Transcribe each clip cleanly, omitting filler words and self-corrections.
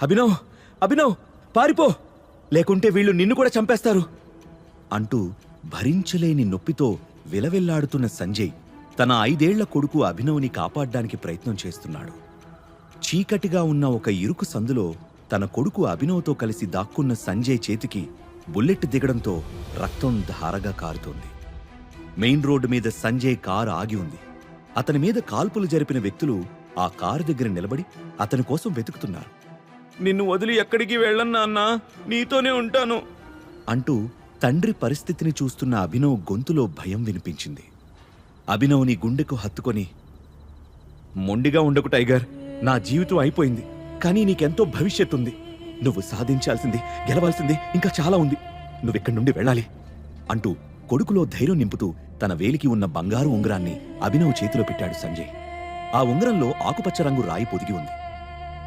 అభినవ్, అభినవ్, పారిపో, లేకుంటే వీళ్ళు నిన్ను కూడా చంపేస్తారు అంటూ భరించలేని నొప్పితో విలవిల్లాడుతున్న సంజయ్ తన 5 ఏళ్ల కొడుకు అభినవ్ని కాపాడ్డానికి ప్రయత్నం చేస్తున్నాడు. చీకటిగా ఉన్న ఒక ఇరుకు సందులో తన కొడుకు అభినవ్తో కలిసి దాక్కున్న సంజయ్ చేతికి బుల్లెట్ దిగడంతో రక్తం ధారగా కారుతోంది. మెయిన్ రోడ్డు మీద సంజయ్ కారు ఆగి ఉంది. అతని మీద కాల్పులు జరిపిన వ్యక్తులు ఆ కారు దగ్గర నిలబడి అతని కోసం వెతుకుతున్నారు. నిన్ను వదిలి ఎక్కడికి వెళ్ళన్నా అన్నా, నీతోనే ఉంటాను అంటూ తండ్రి పరిస్థితిని చూస్తున్న అభినవ్ గొంతులో భయం వినిపించింది. అభినవ్ని గుండెకు హత్తుకొని, మొండిగా ఉండకు టైగర్, నా జీవితం అయిపోయింది, కానీ నీకెంతో భవిష్యత్తుంది. నువ్వు సాధించాల్సింది, గెలవాల్సింది ఇంకా చాలా ఉంది. నువ్విక్కడి నుండి వెళ్ళాలి అంటూ కొడుకులో ధైర్యం నింపుతూ తన వేలికి ఉన్న బంగారు ఉంగరాన్ని అభినవ్ చేతిలో పెట్టాడు సంజయ్. ఆ ఉంగరంలో ఆకుపచ్చ రంగు రాయి పొదిగి ఉంది.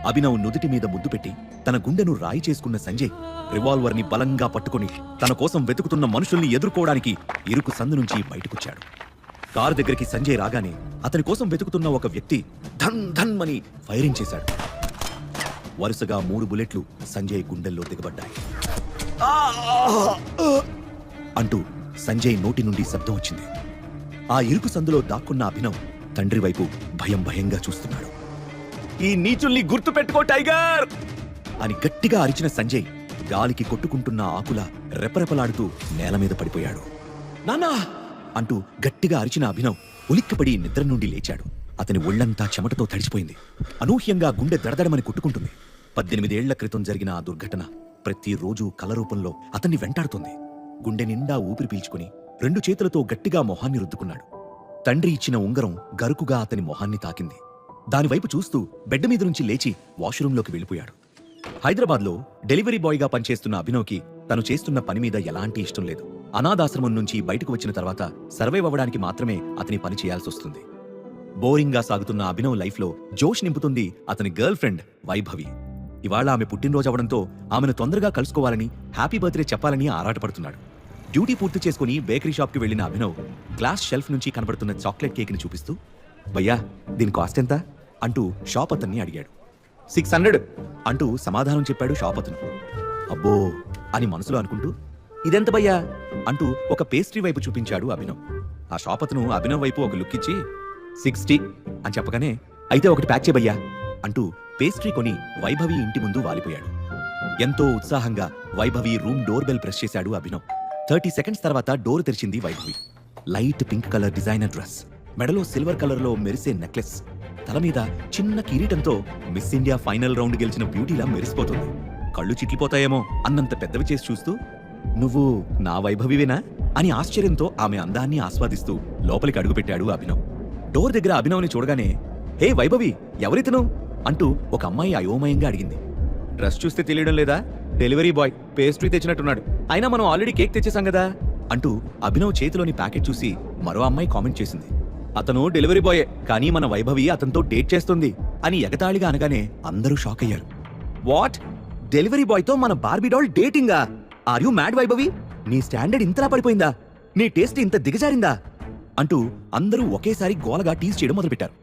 అభినవ్ నుదుటి మీద ముద్దు పెట్టి తన గుండెను రాయి చేసుకున్న సంజయ్ రివాల్వర్ని బలంగా పట్టుకుని తన కోసం వెతుకుతున్న మనుషుల్ని ఎదుర్కోవడానికి ఇరుకు సందు నుంచి బయటకొచ్చాడు. కారు దగ్గరికి సంజయ్ రాగానే అతని కోసం వెతుకుతున్న ఒక వ్యక్తి ధన్ ధన్ అని ఫైరింగ్ చేశాడు. వరుసగా 3 బుల్లెట్లు సంజయ్ గుండెల్లో దిగబడ్డాయి. అంటూ సంజయ్ నోటి నుండి శబ్దం వచ్చింది. ఆ ఇరుకు సందులో దాక్కున్న అభినవ్ తండ్రి వైపు భయం భయంగా చూస్తున్నాడు. ఈ నీచుల్ని గుర్తు పెట్టుకో టైగర్ అని గట్టిగా అరిచిన సంజయ్ గాలికి కొట్టుకుంటున్న ఆకుల రెపరెపలాడుతూ నేల మీద పడిపోయాడు. నాన్నా అంటూ గట్టిగా అరిచిన అభినవ్ ఉలిక్కిపడి నిద్ర నుండి లేచాడు. అతని ఒళ్లంతా చెమటతో తడిసిపోయింది. అనూహ్యంగా గుండె దడదడమని కొట్టుకుంటుంది. 18 ఏళ్ల క్రితం జరిగిన ఆ దుర్ఘటన ప్రతిరోజు కల రూపంలో అతన్ని వెంటాడుతుంది. గుండె నిండా ఊపిరి పీల్చుకుని 2 చేతులతో గట్టిగా మొహాన్ని రుద్దుకున్నాడు. తండ్రి ఇచ్చిన ఉంగరం గరుకుగా అతని మొహాన్ని తాకింది. దానివైపు చూస్తూ బెడ్ మీద నుంచి లేచి వాష్రూంలోకి వెళ్ళిపోయాడు. హైదరాబాద్లో డెలివరీ బాయ్గా పనిచేస్తున్న అభినవ్కి తను చేస్తున్న పని మీద ఎలాంటి ఇష్టం లేదు. అనాథాశ్రమం నుంచి బయటకు వచ్చిన తర్వాత సర్వైవ్ అవ్వడానికి మాత్రమే అతని పని చేయాల్సొస్తుంది. బోరింగ్గా సాగుతున్న అభినవ్ లైఫ్లో జోష్ నింపుతుంది అతని గర్ల్ ఫ్రెండ్ వైభవి. ఇవాళ ఆమె పుట్టినరోజు అవడంతో ఆమెను తొందరగా కలుసుకోవాలని, హ్యాపీ బర్త్డే చెప్పాలని ఆరాటపడుతున్నాడు. డ్యూటీ పూర్తి చేసుకుని బేకరీ షాప్కి వెళ్లిన అభినవ్ గ్లాస్ షెల్ఫ్ నుంచి కనబడుతున్న చాక్లెట్ కేక్ని చూపిస్తూ, భయ్యా దీని కాస్ట్ ఎంత అంటూ షాప్ అతన్ని అడిగాడు. 600 అంటూ సమాధానం చెప్పాడు షాప్ అతను. అబ్బో అని మనసులో అనుకుంటూ, ఇదెంత భయ్యా అంటూ ఒక పేస్ట్రీ వైపు చూపించాడు అభినవ్. ఆ షాప్ అతను అభినవ్ వైపు ఒక లుక్ ఇచ్చి 60 అని చెప్పగానే, అయితే ఒకటి ప్యాక్ చేయబయ్యా అంటూ పేస్ట్రీ కొని వైభవి ఇంటి ముందు వాలిపోయాడు. ఎంతో ఉత్సాహంగా Vaibhavi room door bell press చేశాడు అభినవ్. 30 సెకండ్స్ తర్వాత డోర్ తెరిచింది Vaibhavi. Light pink colour designer dress, మెడలో సిల్వర్ కలర్లో మెరిసే నెక్లెస్, తల మీద చిన్న కిరీటంతో మిస్ ఇండియా ఫైనల్ రౌండ్ గెలిచిన బ్యూటీలా మెరిసిపోతుంది. కళ్ళు చిట్లిపోతాయేమో అన్నంత పెద్దవి చేసి చూస్తూ, నువ్వు నా వైభవివేనా అని ఆశ్చర్యంతో ఆమె అందాన్ని ఆస్వాదిస్తూ లోపలికి అడుగుపెట్టాడు అభినవ్. డోర్ దగ్గర అభినవ్ని చూడగానే, హే వైభవి, ఎవరితను అంటూ ఒక అమ్మాయి అయోమయంగా అడిగింది. డ్రెస్ చూస్తే తెలియడం లేదా? డెలివరీ బాయ్ పేస్ట్రీ తెచ్చినట్టున్నాడు. అయినా మనం ఆల్రెడీ కేక్ తెచ్చేసాం కదా అంటూ అభినవ్ చేతిలోని ప్యాకెట్ చూసి మరో అమ్మాయి కామెంట్ చేసింది. అతను డెలివరీ బాయే, కానీ మన వైభవి అతనితో డేట్ చేస్తుంది అని ఎగతాళిగా అనగానే అందరూ షాక్ అయ్యారు. వాట్? డెలివరీ బాయ్తో మన బార్బీ డాల్ డేటింగా? Are you mad Vaibhavi? నీ స్టాండర్డ్ ఇంతలా పడిపోయిందా? నీ టేస్ట్ ఇంత దిగజారిందా అంటూ అందరూ ఒకేసారి గోలగా టీజ్ చేయడం మొదలుపెట్టారు.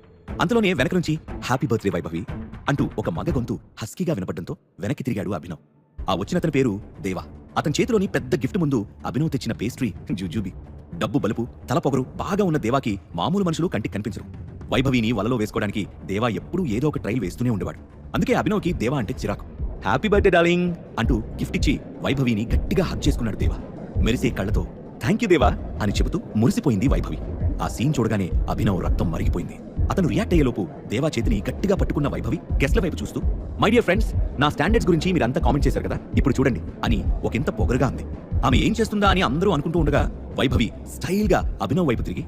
అంతలోనే వెనక నుంచి హ్యాపీ బర్త్డే వైభవి అంటూ ఒక మగ గొంతు హస్కీగా వినపడంతో వెనక్కి తిరిగాడు అభినవ్. ఆ వచ్చిన అతని పేరు దేవా. అతని చేతిలోని పెద్ద గిఫ్ట్ ముందు అభినవ్ తెచ్చిన పేస్ట్రీ జుజూబీ. డబ్బు బలుపు, తల పొగరు బాగా ఉన్న దేవాకి మామూలు మనుషులు కంటికి కనిపించరు. వైభవిని వలలో వేసుకోవడానికి దేవా ఎప్పుడూ ఏదో ఒక ట్రైల్ వేస్తూనే ఉండేవాడు. అందుకే అభినవ్కి దేవా అంటే చిరాకు. హ్యాపీ బర్త్డే డార్లింగ్ అంటూ గిఫ్ట్ ఇచ్చి వైభవిని గట్టిగా హగ్ చేసుకున్నాడు దేవా. మెరిసే కళ్ళతో థ్యాంక్ యూ దేవా అని చెబుతూ మురిసిపోయింది వైభవి. ఆ సీన్ చూడగానే అభినవ్ రక్తం మరిగిపోయింది. అతను రియాక్ట్ అయ్యేలోపు దేవా చేతిని గట్టిగా పట్టుకున్న వైభవి గెస్ట్ల వైపు చూస్తూ, మై డియర్ ఫ్రెండ్స్, నా స్టాండర్డ్స్ గురించి మీరంతా కామెంట్ చేశారు కదా, ఇప్పుడు చూడండి అని ఒకంత పొగరుగా అంది. ఆమె ఏం చేస్తుందా అని అందరూ అనుకుంటూ ఉండగా వైభవి స్టైల్ గా అభినవ్ వైపు తిరిగి,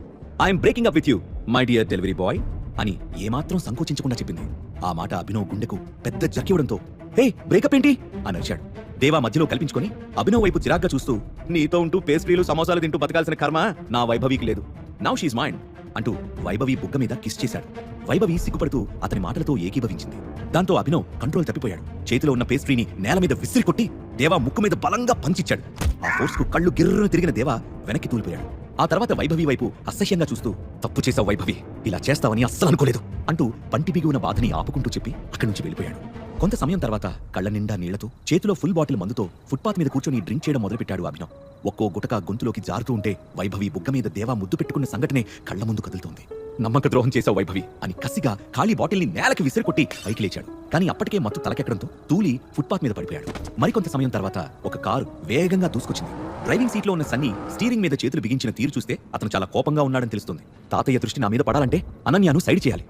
I'm breaking up with you my dear delivery boy అని ఏమాత్రం సంకోచించకుండా చెప్పింది. ఆ మాట అభినవ్ గుండెకు పెద్ద జక్కివ్వడంతో, హే బ్రేకప్ ఏంటి అని అరిచాడు. దేవా మధ్యలో కల్పించుకొని అభినవ్ వైపు చిరాగ్గా చూస్తూ, నీతో ఉంటూ పేస్ట్రీలు సమోసాలు తింటూ బతకాల్సిన కర్మ నా వైభవికి లేదు. నౌ షీజ్ మైండ్ అంటూ వైభవి బుగ్గ మీద కిస్ చేశాడు. వైభవి సిగ్గుపడుతూ అతని మాటలతో ఏకీభవించింది. దాంతో అభినవ్ కంట్రోల్ తప్పిపోయాడు. చేతిలో ఉన్న పేస్ట్రీని నేల మీద విసిరి కొట్టి దేవా ముక్కు మీద బలంగా పంచిచ్చాడు. ఆ ఫోర్స్ కు కళ్ళు గిర్రను తిరిగిన దేవా వెనక్కి తూలిపోయాడు. ఆ తర్వాత వైభవి వైపు అసహ్యంగా చూస్తూ, తప్పు చేశావు వైభవి, ఇలా చేస్తావని అస్సలు అనుకోలేదు అంటూ పంటి బిగి ఉన్న బాధని ఆపుకుంటూ చెప్పి అక్కడి నుంచి వెళ్ళిపోయాడు. కొంత సమయం తర్వాత కళ్ళ నిండా నీళ్లతో చేతిలో ఫుల్ బాటిల్ మందుతో ఫుట్పాత్ మీద కూర్చొని డ్రింక్ చేయడం మొదలుపెట్టాడు అభినవ్. ఒక్కో గుటక గొంతులోకి జారుతూ ఉంటే వైభవి బుగ్గ మీద దేవా ముద్దు పెట్టుకున్న సంఘటనే కళ్ల ముందు కదులుతోంది. నమ్మక ద్రోహం చేశావు వైభవి అని కసిగా ఖాళీ బాటిల్ని నేలకి విసిరికొట్టి పైకి లేచాడు. కానీ అప్పటికే మత్తు తలకెక్కడంతో తూలి ఫుట్పాత్ మీద పడిపోయాడు. మరికొంత సమయం తర్వాత ఒక కారు వేగంగా దూసుకొచ్చింది. డ్రైవింగ్ సీట్లో ఉన్న సన్నీ స్టీరింగ్ మీద చేతులు బిగించిన తీరు చూస్తే అతను చాలా కోపంగా ఉన్నాడని తెలుస్తుంది. తాతయ్య దృష్టి నా మీద పడాలంటే అనన్యను సైడ్ చేయాలి.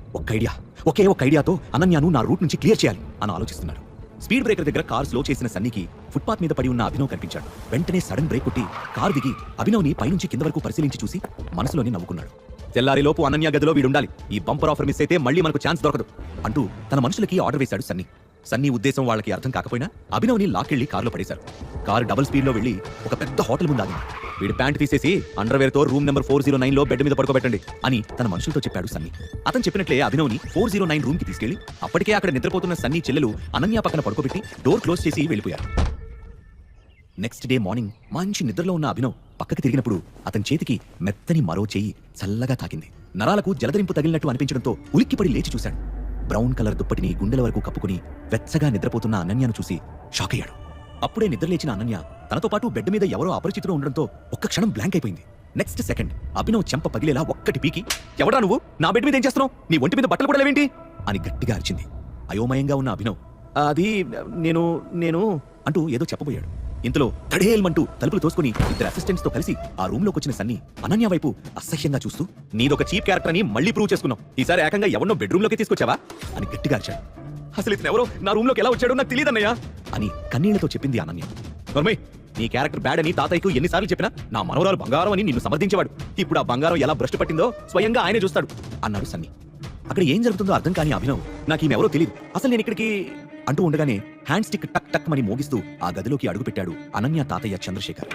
ఒకే ఒక ఐడియాతో అనన్యను నా రూట్ నుంచి క్లియర్ చేయాలి అని ఆలోచిస్తున్నాడు. స్పీడ్ బ్రేకర్ దగ్గర కారు స్లో చేసిన సన్నీకి ఫుట్పాత్ మీద పడి ఉన్న అభినవ్ కనిపించాడు. వెంటనే సడన్ బ్రేక్ కొట్టి కారు దిగి అభినవ్ని పైనుంచి కింద వరకు పరిశీలించి చూసి మనసులోనే నవ్వుకున్నాడు. తెల్లారిలోపు అనన్య గదిలో వీడుండాలి. ఈ బంపర్ ఆఫర్ మిస్ అయితే మళ్ళీ మనకు ఛాన్స్ దొరకదు అంటూ తన మనుషులకి ఆర్డర్ వేశాడు సన్నీ. సన్నీ ఉద్దేశం వాళ్ళకి అర్థం కాకపోయినా అభినవ్ని లాక్కెళ్లి కారులో పడేశారు. కారు డబుల్ స్పీడ్ లో వెళ్లి ఒక పెద్ద హోటల్ ముందు ఆగింది. వీడి ప్యాంట్ తీసేసి అండర్వేర్ తో రూమ్ నెంబర్ 409 లో బెడ్ మీద పడుకోబెట్టండి అని తన మనుషులతో చెప్పాడు సన్నీ. అతను చెప్పినట్లే అభినవ్ని 409 రూమ్ కి తీసుకెళ్లి అప్పటికే అక్కడ నిద్రపోతున్న సన్నీ చెల్లెలు అనన్య పక్కన పడుకోబెట్టి డోర్ క్లోజ్ చేసి వెళ్లిపోయారు. నెక్స్ట్ డే మార్నింగ్ మంచి నిద్రలో ఉన్న అభినవ్ పక్కకి తిరిగినప్పుడు అతని చేతికి మెత్తని మరో చెయ్యి చల్లగా తాకింది. నరాలకు జలదరింపు తగిలినట్టు అనిపించడంతో ఉలిక్కిపడి లేచి చూశాడు. బ్రౌన్ కలర్ దుప్పటిని గుండెల వరకు కప్పుకుని వెచ్చగా నిద్రపోతున్న అనన్యను చూసి షాక్ అయ్యాడు. అప్పుడే నిద్రలేచిన అనన్య తనతో పాటు బెడ్ మీద ఎవరో అపరిచితుడు ఉండడంతో ఒక్క క్షణం బ్లాంక్ అయిపోయింది. నెక్స్ట్ సెకండ్ అభినవ్ చెంప పగిలేలా ఒక్కటి పీకి, ఎవడా నువ్వు, నా బెడ్ మీద ఏం చేస్తున్నావు, నీ ఒంటి మీద బట్టలు కూడా లేవేంటి అని గట్టిగా అరిచింది. అయోమయంగా ఉన్న అభినవ్ అది నేను అంటూ ఏదో చెప్పబోయాడు. ఇంతలో తడేల్మంటూ తలుపులు తోసుకుని ఇద్దరు అసిస్టెంట్స్ తో కలిసి ఆ రూమ్ లోకి వచ్చిన సన్నీ అనన్య వైపు అసహ్యంగా చూస్తూ, నీదొక చీప్ క్యారెక్టర్ అని మళ్ళీ ప్రూవ్ చేసుకున్నావు. ఈసారి ఏకంగా ఎవరినో బెడ్రూమ్ లోకి తీసుకొచ్చావా అని గట్టిగా అరిచాడు. అసలు ఇతను ఎవరో నా రూమ్ లోకి ఎలా వచ్చాడో నాకు తెలియదన్నయ్యా అని కన్నీళ్లతో చెప్పింది అనన్య. నర్మయ్, నీ క్యారెక్టర్ బ్యాడ్ అని తాతయ్యకు ఎన్నిసార్లు చెప్పినా నా మనవరాలు బంగారం అని నిన్ను సమర్థించేవాడు. ఇప్పుడు ఆ బంగారం ఎలా భ్రష్టు పట్టిందో స్వయంగా ఆయనే చూస్తాడు అన్నాడు సన్నీ. అక్కడ ఏం జరుగుతుందో అర్థం కాని అభినవ్ నాకు ఈమెవరో తెలియదు, అసలు నేను ఇక్కడికి అంటూ ఉండగానే హ్యాండ్ స్టిక్ టక్ టక్ మని మోగిస్తూ ఆ గదిలోకి అడుగుపెట్టాడు అనన్య తాతయ్య Chandrashekhar.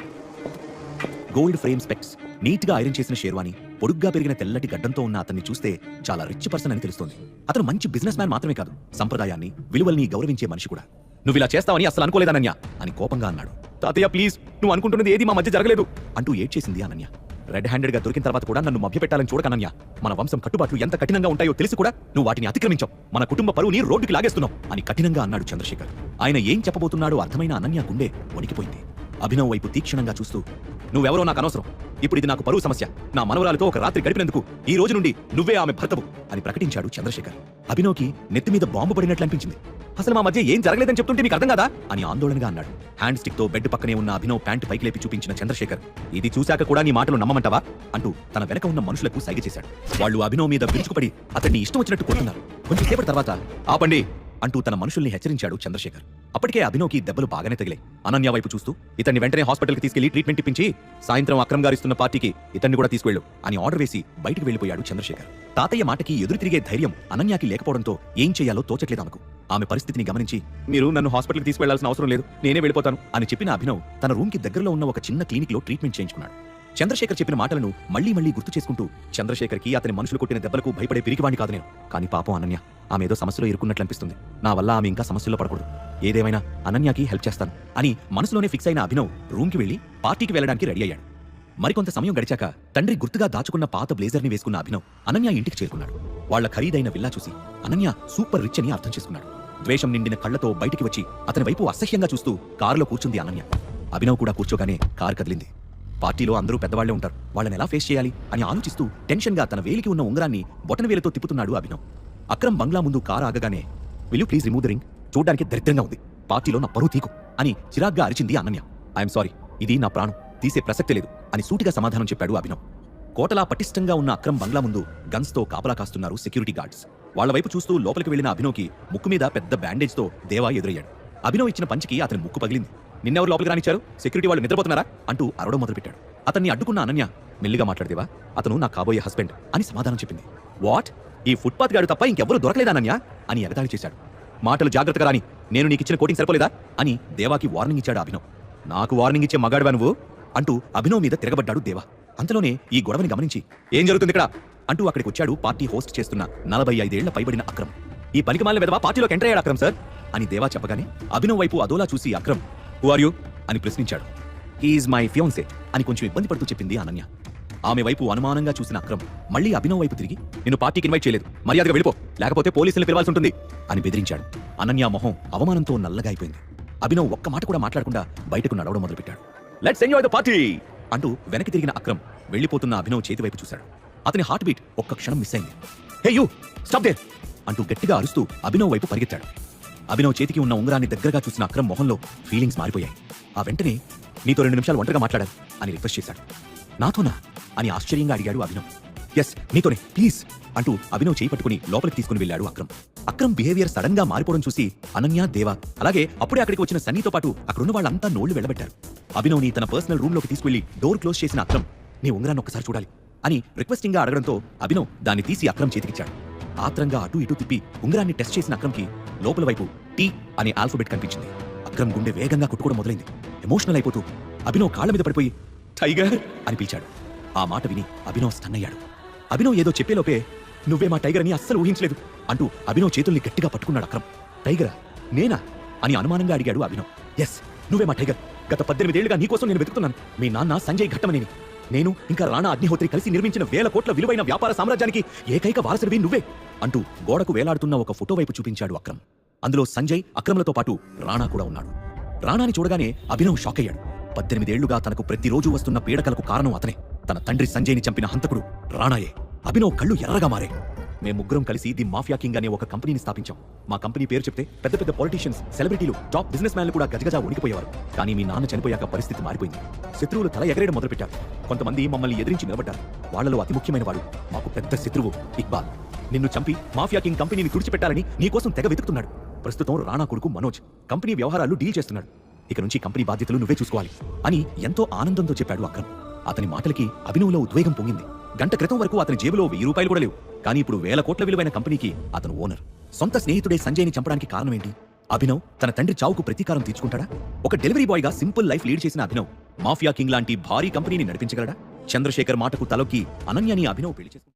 Gold frame specs, neat గా ఐరన్ చేసిన షేర్వాణి, పొడుగ్గా పెరిగిన తెల్లటి గడ్డంతో ఉన్న అతన్ని చూస్తే చాలా రిచ్ పర్సన్ అని తెలుస్తోంది. అతను మంచి బిజినెస్ మ్యాన్ మాత్రమే కాదు, సంప్రదాయాన్ని విలువల్ని గౌరవించే మనిషి కూడా. నువ్వు ఇలా చేస్తావని అసలు అనుకోలేదు అనన్య అని కోపంగా అన్నాడు. తాతయ్య ప్లీజ్, నువ్వు అనుకుంటున్నది ఏది మా మధ్య జరగలేదు అంటూ ఏడ్చేసింది అనన్య. రెడ్ హ్యాండెడ్ గా దొరికిన తర్వాత కూడా నన్ను మభ్యపెట్టాలని చూడకనన్య. మన వంశం కట్టుబాట్లు ఎంత కఠినంగా ఉంటాయో తెలిసి కూడా నువ్వు వాటిని అతిక్రమించావు, మన కుటుంబ పరువుని రోడ్డుకి లాగేస్తున్నావు అని కఠినంగా అన్నాడు చంద్రశేఖర్. ఆయన ఏం చెప్పబోతున్నాడో అర్థమైన అనన్య గుండె వణికిపోయింది. అభినవ్ వైపు తీక్షణంగా చూస్తూ, నువ్వెవరో నాకు అనవసరం, ఇప్పుడు ఇది నాకు పరువు సమస్య. నా మనవరాలతో ఒక రాత్రి గడిపినందుకు ఈ రోజు నుండి నువ్వే ఆమె భర్తవు అని ప్రకటించాడు చంద్రశేఖర్. అభినవ్కి నెత్తి మీద బాంబు పడినట్లు అనిపించింది. అసలు మా మధ్య ఏం జరగలేదని చెప్తుంటే మీకు అర్థం కాదా అని ఆందోళనగా అన్నాడు. హ్యాండ్ స్టిక్ తో బెడ్ పక్కనే ఉన్న అభినవ్ ప్యాంట్ పైకి లేపి చూపించిన చంద్రశేఖర్, ఇది చూశాక కూడా నీ మాటలు నమ్మమంటావా అంటూ తన వెనక ఉన్న మనుషులకు సైగ చేశాడు. వాళ్ళు అభినవ్ మీద విరుచుకుపడి అతన్ని ఇష్టం వచ్చినట్టు కొడుతున్నారు. కొంచెంసేపటి తర్వాత ఆపండి అంటూ తన మనుషుల్ని హెచ్చరించాడు చంద్రశేఖర్. అప్పటికే అభినవ్కి దెబ్బలు బాగానే తగిలాయి. అనన్య వైపు చూస్తూ, ఇతన్ని వెంటనే హాస్పిటల్కి తీసుకెళ్లి ట్రీట్మెంట్ ఇప్పించి సాయంత్రం అక్రమ్ గారిస్తున్న పార్టీకి ఇతన్ని కూడా తీసుకెళ్ళు అని ఆర్డర్ వేసి బయటకు వెళ్లిపోయాడు చంద్రశేఖర్. తాతయ్య మాటకి ఎదురు తిరిగే ధైర్యం అనన్యకి లేకపోవడంతో ఏం చేయాలో తోచట్లేదు ఆమెకు. ఆమె పరిస్థితిని గమనించి, మీరు నన్ను హాస్పిటల్కి తీసుకెళ్లాల్సిన అవసరం లేదు, నేనే వెళ్ళిపోతాను అని చెప్పిన అభినవ్ తన రూమ్ కి దగ్గరలో ఉన్న ఒక చిన్న క్లినిక్ లో ట్రీట్మెంట్ చేయించుకున్నాడు. చంద్రశేఖర్ చెప్పిన మాటలను మళ్లీ మళ్లీ గుర్తు చేసుకుంటూ, చంద్రశేఖర్కి అతని మనుషులు కొట్టిన దెబ్బలకు భయపడే పిరికివాణ్ణి కాదు నేను, కానీ పాపం అనన్య, ఆమె ఏదో సమస్యలో ఇరుక్కున్నట్లు అనిపిస్తుంది. నా వల్ల ఆమె ఇంకా సమస్యలో పడకూడదు. ఏదేమైనా అనన్యకి హెల్ప్ చేస్తాను అని మనసులోనే ఫిక్స్ అయిన అభినవ్ రూమ్కి వెళ్లి పార్టీకి వెళ్లడానికి రెడీ అయ్యాడు. మరికొంత సమయం గడిచాక తండ్రి గుర్తుగా దాచుకున్న పాత బ్లేజర్ ని వేసుకున్న అభినవ్ అనన్య ఇంటికి చేరుకున్నాడు. వాళ్ల ఖరీదైన విల్లా చూసి అనన్య సూపర్ రిచ్ అని అర్థం చేసుకున్నాడు. ద్వేషం నిండిన కళ్లతో బయటికి వచ్చి అతని వైపు అసహ్యంగా చూస్తూ కారులో కూర్చుంది అనన్య. అభినవ్ కూడా కూర్చోగానే కారు కదిలింది. పార్టీలో అందరూ పెద్దవాళ్లే ఉంటారు, వాళ్ళని ఎలా ఫేస్ చేయాలి అని ఆలోచిస్తూ టెన్షన్ గా తన వేలికి ఉన్న ఉంగరాన్ని బొటన వేలతో తిప్పుతున్నాడు అభినవ్. అక్రమ్ బంగ్లా ముందు కారు ఆగగానే, will you please remove the ring, చూడ్డానికి దరిద్రంగా ఉంది, పార్టీలో నా పరువు తీకు అని చిరాగ్గా అరిచింది అనన్య. ఐఎమ్ సారీ, ఇది నా ప్రాణం, తీసే ప్రసక్తే లేదు అని సూటిగా సమాధానం చెప్పాడు అభినవ్. కోటలా పటిష్టంగా ఉన్న అక్రమ్ బంగ్లా ముందు గన్స్ తో కాపలా కాస్తున్నారు సెక్యూరిటీ గార్డ్స్. వాళ్ల వైపు చూస్తూ లోపలికి వెళ్లిన అభినవ్కి ముక్కు మీద పెద్ద బ్యాండేజ్ తో దేవా ఎదురయ్యాడు. అభినవ్ ఇచ్చిన పంచికి అతని ముక్కు పగిలింది. నిన్నెవరు లోపలికి రానిచ్చారు, సెక్యూరిటీ వాళ్ళు నిద్రపోతున్నారా అంటూ అరవడం మొదలుపెట్టాడు. అతన్ని అడ్డుకున్న అనన్య, మెల్లిగా మాట్లాడదేవా, అతను నా కాబోయే హస్బెండ్ అని సమాధానం చెప్పింది. వాట్, ఈ ఫుట్పాత్ గాడు తప్ప ఇంకెవ్వరూ దొరకలేదా అనన్య అని ఎగతాళి చేశాడు. మాటలు జాగ్రత్తగా రాని, నేను నీకిచ్చిన కోటింగ్ సరిపోలేదా అని దేవాకి వార్నింగ్ ఇచ్చాడు అభినవ్. నాకు వార్నింగ్ ఇచ్చే మగాడువా నువ్వు అంటూ అభినవ్ మీద తిరగబడ్డాడు దేవా. అంతలోనే ఈ గొడవని గమనించి, ఏం జరుగుతుంది ఇక్కడ అంటూ అక్కడికి వచ్చాడు పార్టీ హోస్ట్ చేస్తున్న 45 ఏళ్ల పైబడిన అక్రమ్. ఈ పనికిమాలిన విధవా పార్టీలోకి ఎంటర్ అయ్యాడు అక్రమ్ సార్ అని దేవా చెప్పగానే అభినవ్ వైపు అదోలా చూసి అక్రమ్, హూ ఆర్ యూ అని ప్రశ్నించాడు. హీఈస్ మై ఫియాన్సే అని కొంచెం ఇబ్బంది పడుతూ చెప్పింది అనన్య. ఆమె వైపు అనుమానంగా చూసిన అక్రమ్ మళ్లీ అభినవ్ వైపు తిరిగి, నిన్ను పార్టీకి ఇన్వైట్ చేయలేదు, మర్యాదగా వెళ్ళిపో, లేకపోతే పోలీసులు పిలవాల్సి ఉంటుంది అని బెదిరించాడు. అనన్య మొహం అవమానంతో నల్లగా అయిపోయింది. అభినవ్ ఒక్క మాట కూడా మాట్లాడకుండా బయటకు నడవడం మొదలుపెట్టాడు. లెట్స్ ఎంజాయ్ ద పార్టీ అంటూ వెనక్కి తిరిగిన అక్రమ్ వెళ్లిపోతున్న అభినవ్ చేతి వైపు చూశాడు. అతని హార్ట్ బీట్ ఒక్క క్షణం మిస్ అయింది. హే యూ స్టాప్ దేర్ అంటూ గట్టిగా అరుస్తూ అభినవ్ వైపు పరిగెత్తాడు. అభినవ్ చేతికి ఉన్న ఉంగరాన్ని దగ్గరగా చూసిన అక్రమ్ మొహంలో ఫీలింగ్స్ మారిపోయాయి. ఆ వెంటనే నీతో 2 నిమిషాలు ఒంటరిగా మాట్లాడాలి అని రిక్వెస్ట్ చేశాడు. నాతోనా అని ఆశ్చర్యంగా అడిగాడు అభినవ్. ఎస్ నీతోనే ప్లీజ్ అంటూ అభినవ్ చేయి పట్టుకుని లోపలికి తీసుకుని వెళ్ళాడు అక్రమ్. అక్రమ్ బిహేవియర్ సడన్ గా మారిపోవడం చూసి అనన్య, దేవా అలాగే అప్పుడే అక్కడికి వచ్చిన సన్నీతో పాటు అక్కడున్న వాళ్ళంతా నోళ్లు వెళ్ళబెట్టారు. అభినవ్ ని తన పర్సనల్ రూమ్ లోకి తీసుకెళ్లి డోర్ క్లోజ్ చేసిన అక్రమ్ నీ ఉంగరాన్ని ఒక్కసారి చూడాలి అని రిక్వెస్టింగ్ గా అడగడంతో అభినవ్ దాన్ని తీసి అక్రమ్ చేతికిచ్చాడు. ఆత్రంగా అటు ఇటు తిప్పి ఉంగరాన్ని టెస్ట్ చేసిన అక్రమ్కి లోపల వైపు టీ అనే ఆల్ఫబెట్ కనిపించింది. అక్రమ్ గుండె వేగంగా కొట్టుకోవడం మొదలైంది. ఎమోషనల్ అయిపోతూ అభినవ్ కాళ్ళ మీద పడిపోయి టైగర్ అని పిలిచాడు. ఆ మాట విని అభినవ్ స్టన్ అయ్యాడు. అభినవ్ ఏదో చెప్పేలోపే నువ్వే మా టైగర్ అని అస్సలు ఊహించలేదు అంటూ అభినవ్ చేతుల్ని గట్టిగా పట్టుకున్నాడు అక్రమ్. టైగరా నేనా అని అనుమానంగా అడిగాడు అభినవ్. ఎస్ నువ్వే మా టైగర్. గత 18 ఏళ్లుగా నీకోసం నేను వెతుకుతున్నాను. మీ నాన్న సంజయ్ ఘట్టమనేని, నేను ఇంకా రాణా అగ్నిహోత్రి కలిసి నిర్మించిన 1000 కోట్ల విలువైన వ్యాపార సామ్రాజ్యానికి ఏకైక వారసుడివి నువ్వే అంటూ గోడకు వేలాడుతున్న ఒక ఫోటో వైపు చూపించాడు అక్రమ్. అందులో సంజయ్, అక్రమ్లతో పాటు రాణా కూడా ఉన్నాడు. రాణాని చూడగానే అభినవ్ షాక్ అయ్యాడు. 18 ఏళ్లుగా తనకు ప్రతిరోజు వస్తున్న పీడకలకు కారణం అతనే. తన తండ్రి సంజయ్ని చంపిన హంతకుడు రాణాయే. అభినవ్ కళ్ళు ఎర్రగా మారే. మేము ముగ్గురం కలిసి ది మాఫియా కింగ్ అనే ఒక కంపెనీని స్థాపించాం. మా కంపెనీ పేరు చెప్తే పెద్ద పెద్ద పొలిటీషియన్స్, సెలబ్రిటీలు, టాప్ బిజినెస్ మ్యాన్లు కూడా గజగజా ఉనికిపోయేవారు. కానీ మీ నాన్న చనిపోయాక పరిస్థితి మారిపోయింది. శత్రువులు తల ఎగరేయడం మొదలుపెట్టారు. కొంతమంది మమ్మల్ని ఎదిరించి నిలబడ్డారు. వాళ్లలో అతి ముఖ్యమైన వాడు మాకు పెద్ద శత్రువు ఇక్బాల్. నిన్ను చంపి మాఫియా కింగ్ కంపెనీని తుడిచిపెట్టాలని నీకోసం తెగ వెతుకుతున్నాడు. ప్రస్తుతం రాణా కొడుకు మనోజ్ కంపెనీ వ్యవహారాలు డీల్ చేస్తున్నాడు. ఇక నుంచి కంపెనీ బాధ్యతలు నువ్వే చూసుకోవాలి అని ఎంతో ఆనందంతో చెప్పాడు అక్రమ్. అతని మాటలకి అభినవ్లో ఉద్వేగం పొంగింది. గంట క్రితం వరకు అతని జేబులో 1000 రూపాయలు కూడా లేవు. కానీ ఇప్పుడు 1000 కోట్ల విలువైన కంపెనీకి అతను ఓనర్. సొంత స్నేహితుడే సంజయ్ని చంపడానికి కారణమేంటి? అభినవ్ తన తండ్రి చావుకు ప్రతీకారం తీర్చుకుంటాడా? ఒక డెలివరీ బాయ్ గా సింపుల్ లైఫ్ లీడ్ చేసిన అభినవ్ మాఫియా కింగ్ లాంటి భారీ కంపెనీని నడిపించగలడా? చంద్రశేఖర్ మాటకు తలొక్కి అనన్యని అభినవ్ పెళ్లి చేసుకుంటాడు.